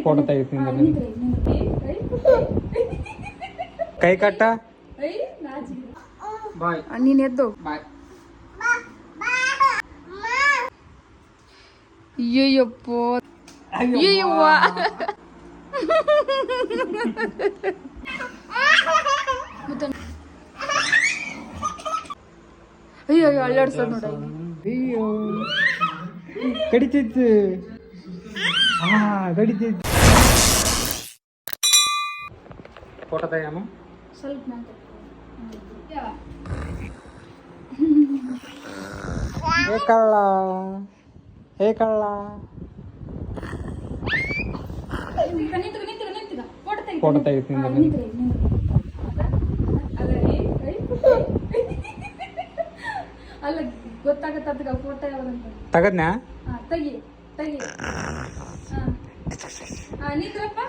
Photo ತೆಗಿತೀನಿ. ಕೈ ಕಟ್ಟ. ಬಾಯ್. ನೀನ್ ಎದ್ದು. ಬಾಯ್. ಅಯ್ಯಯ್ಯಪ್ಪ. ಅಯ್ಯವ್ವ. ಅಯ್ಯೋ ಅಳ್ಳಾಡ್ಸೋದ್ ನೋಡ. ಅಯ್ಯೋ ಕಡಿತೈತಿ. ಕಡಿತೈತಿ. ಫೋಟೋ ತೆಗಿಯಮ್ಮ. ಸ್ವಲ್ಪ ಹೇ ಕಳ್ಳ, ಹೇ ಕಳ್ಳ. ಫೋಟೋ ತೆಗಿತೀನಿ. ಅಲ್ಲ ಗೊತ್ತಾಗತ್ತ ಫೋಟೋ ಯಾವ್ದಂತ. ತಗದ್ನ್ಯಾ? ತೆಗಿ ತೆಗಿ. ನಿಂತ್ರಪ್ಪ.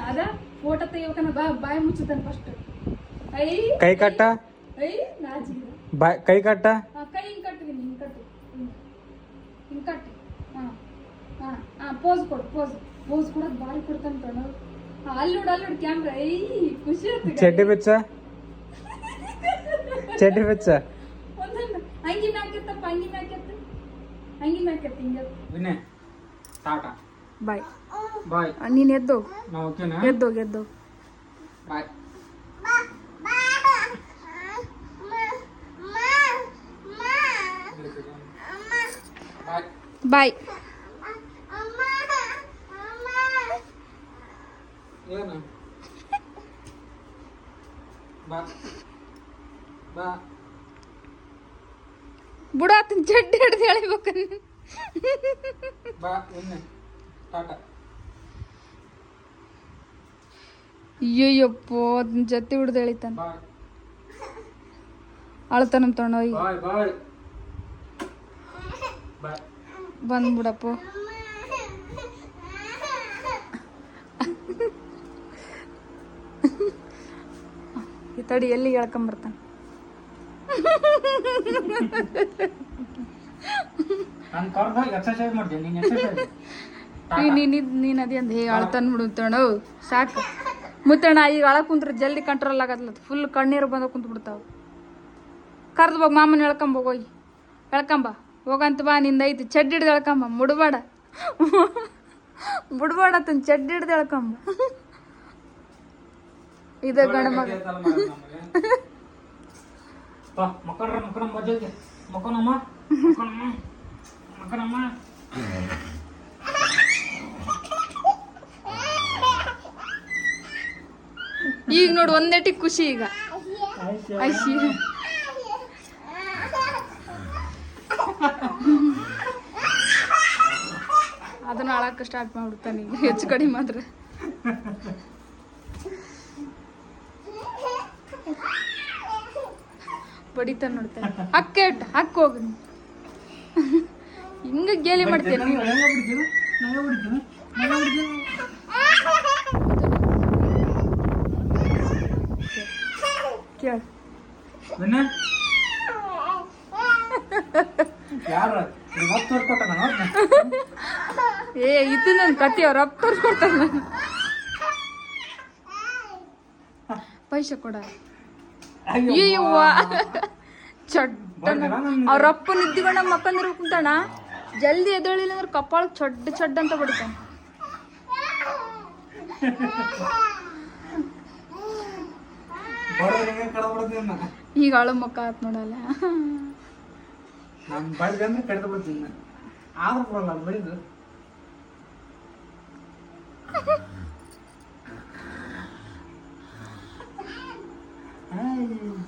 ಅದ ಫೋಟೋ ತೆಗಿಬೇಕನ್ನ ಬಾಯಿ ಮುಚ್ಚುತ್ತಾನ ಫಸ್ಟ್. ಕೈ ಕಟ್ಟ. ನಾಚಿಗೆ. ಬಾಯ್ ಕೈ ಕಟ್ಟ. ಕೈ ಹಿಂಗ್ ಕಟ್ಟಿದೀನಿ. ಹಿಂಗ್ ಕಟ್ಟು. ಹಿಂಗ್ ಕಟ್ಟು. ಪೋಸ್ ಕೊಡು. ಪೋಸ್ ಕೊಡೋದು ಬಾಯಿ ಕೊಡ್ತಾನ. ಅಲ್ಲೋಡು ಕ್ಯಾಮ್ರಾ. ಖುಷಿ ಆಗ್ತದೆ. ಚಡ್ಡಿ ಬೆಚ್ಚ. ಚಡ್ಡಿ ಬೆಚ್ಚ. ಒಂದೊಂದು ಅಂಗಿ ಮ್ಯಾಕೆತ್ತಪ್ಪ. ಅಂಗಿ ಮ್ಯಾಕೆತ್ತ ಹಿಂಗ. ವಿನಯ್ ಟಾಟಾ. ಬಾಯ್. ಬಾಯ್. ನೀನ್ ಎದ್ದು. ನಾವು ಓಕೆನಾ? ಎದ್ದು. ಬಾಯ್. ಬಾಯ್. ಏನು? ಬಾ ಬಾ. ಬುಡ ಆತನ ಚಡ್ಡಿ ಹಿಡ್ದು ಎಳಿಬೇಕ. ಬಾ ವಿನಯ್ ಟಾಟಾ. ಅಯ್ಯಯ್ಯಪ್ಪ ಅದನ್ನ ಜೊತೆ ಹಿಡ್ದು ಎಳಿತಾನ. ಬಾಯ್. ಅಳ್ತಾನ ತೊಗೊಂಡೋಗಿ. ಬಾಯ್ ಬಾಯ್ ಬಾಯ್. ಬಂದ್ಬಿಡಪ್ಪ. ಈ ತಡಿ ಎಲ್ಲಿ ಹೇಳ್ಕೊಂಬರ್ತಾನ. ನಾನು ಕರ್ದಾಗ ಎಕ್ಸರ್ಸೈಸ್ ಮಾಡ್ತೀನಿ. ನೀನು ಎಕ್ಸರ್ಸೈಸ್. ನೀನ್ ಅದೇ ಅಂದ ಹೇಗೆ ಅಳ್ತಾನ ಬಿಡುತ್ತಣ. ಸಾಕು ಮುತ್ತಣ್ಣ. ಈಗ ಅಳ ಕುಂತ್ರ ಜಲ್ದಿ ಕಂಟ್ರೋಲ್ ಆಗತ್ಲ. ಫುಲ್ ಕಣ್ಣೀರು ಬಂದ ಕುಂತ ಬಿಡ್ತಾವ. ಕರ್ದು ಹೋಗಿ ಮಾಮನ ಹೇಳ್ಕೊಂಬೋಗಿ. ಹೇಳ್ಕೊಂಬ ಹೋಗಂತ ಬಾ. ನಿಂದ ಐತಿ ಚಡ್ಡಿ ಹಿಡ್ದು ಹೇಳ್ಕೊಂಬ. ಮುಡ್ಬೇಡ ತನ್ ಚಡ್ಡಿ ಹಿಡ್ದು ಹೇಳ್ಕೊಂಬ. ಇದ ಗಂಡ ಮಗ. ಈಗ ನೋಡು ಒಂದೇಟಿ ಖುಷಿ. ಈಗ ಐಶಿ ಅದನ್ನ ಅಳಕ್ಕ ಸ್ಟಾರ್ಟ್ ಮಾಡ್ಬಿಡ್ತಾನೆ. ಈಗ ಹೆಚ್ಚು ಕಡಿಮೆ ಮಾತ್ರ. ಬಡಿತಾನ ನೋಡ್ತಾನೆ. ಹಕ್ಕ ಹೋಗ. ಹಿಂಗ ಗೇಲಿ ಮಾಡ್ತೇನೆ. ಕೇಳ. ಇದು ನನ್ ಕತಿ. ಅವ್ರ ಅಪ್ಪ ತೋರ್ಸ್ಕೊಡ್ತಾರ. ನಾನು ಪೈಸೆ ಕೊಡ. ಅಯ್ಯವ್ವ ಚಡ್ಡ. ಅವ್ರಪ್ಪ ನಿದ್ದಿಗೊಂಡ ಮಕ್ಕಂದ್ರ ಕುಂತಾಣ. ಜಲ್ದಿ ಎದ್ದೇಳಿಲ್ಲ ಅಂದ್ರೆ ಕಪಾಳ ಚಡ್ಡ ಅಂತ ಬಡಿತಾನ. ಈಗ ಅಳು ಮಕ್ಕ ಆತ್ ನೋಡಲ್ಲ. ನಾನು ಬಡ್ದಂದ್ರೆ ಕಡ್ದು ಬಿಡ್ತೀನಿ. ಆದ್ರೂ ಬರಲ್ಲ ಬಡಿದು.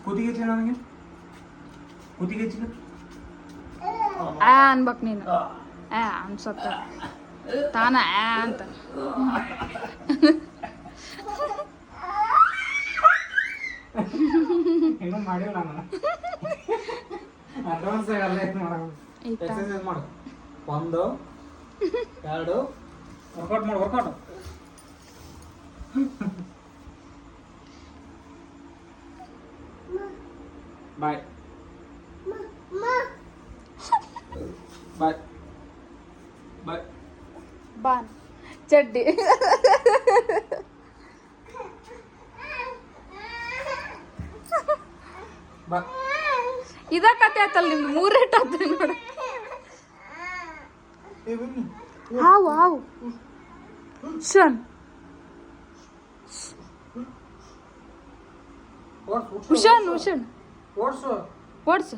ಕುದಿಗೆ ನನಗೆ ಕುದಿಗೆ ಅನ್ಬಕ್ ನೀನು. ಅನ್ಸತ್ತ ತಾನ ಅಂತ. ಇನ್ನೂ ಮಾಡಿಲ್ಲ ನಾನು. ಅಡ್ವಾನ್ಸ್ ಆಗಲ್ಲ. ಎಕ್ಸರ್ಸೈಸ್ ಮಾಡು. 1 2 ವರ್ಕೌಟ್ ಮಾಡು. ವರ್ಕೌಟ್. ಬಾಯ್ ಬಾಯ್ ಬಾಯ್. ಬಾನ್ ಚಡ್ಡಿ ಬಾ ಇದ ಕತೆ ಆಯ್ತಲ್ಲ ನಿಮ್ದು 3 ರೇಟ್ ಆದ್ರೆ ನೋಡ ಹಾವು ಹಾವು ಶನ್ ಉಷಾನ್ ಉಷಾನ್ ಓಡ್ಸು ಓಡ್ಸು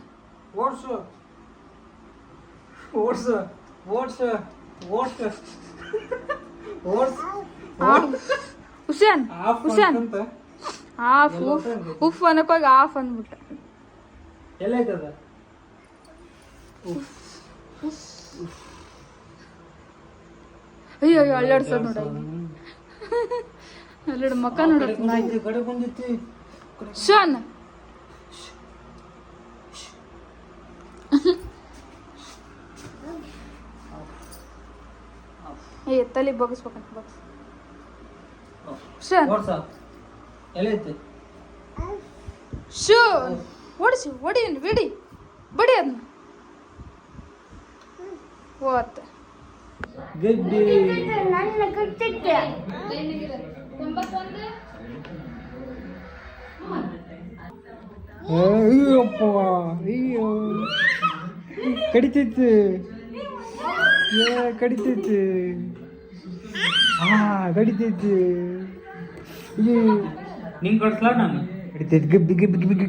ಓಡ್ಸು ಓಡ್ಸು ಓಡ್ಸು ಓಡ್ಸು ಓಡ್ಸು ಉಷಾನ್ ಆಫ್ ಉಷಾನ್ ಅಂತ ಆಫ್ ಉಫ್ ಅನ್ನಕೋಗಿ ಆಫ್ ಅಂದ್ಬಿಟ್ಟ ಎಲ್ಲೈತದ ಅಯ್ಯೋ ಅಯ್ಯೋ ಅಲ್ಲಾಡ್ಸೋದ್ ನೋಡ ಅಲ್ಲಾಡ ಮಕ್ಕ ನೋಡತ್ ನಾಯಿ ಕಡೆ ಬಂದಿತ್ತು ಶನ್ ಏ ತಲೆ ಬಗ್ಸ್ಬೇಕಂತ ಬಗ್ಸ್ ಶನ್ ಓಡ್ಸ ಎಲ್ಲೈತಿ ಶೂ ಓಡಿಸಿ ಹೊಡಿ ಬಿಡಿ ಬಡಿ ಅದನ್ನ ಓತ್ ಗಡ್ಡಿ ಅಯ್ಯಪ್ಪ ಅಯ್ಯೋ ಕಡಿತೈತಿ ಕಡಿತೈತಿ ಕಡಿತೈತಿ ನಿಂಗೆ ಕೊಡ್ಸ್ಲಾ ನಾನು ಕಡಿತೈತಿ ಗಬ್ಬಿ ಗಬ್ಬಿ ಗಬ್ಬಿ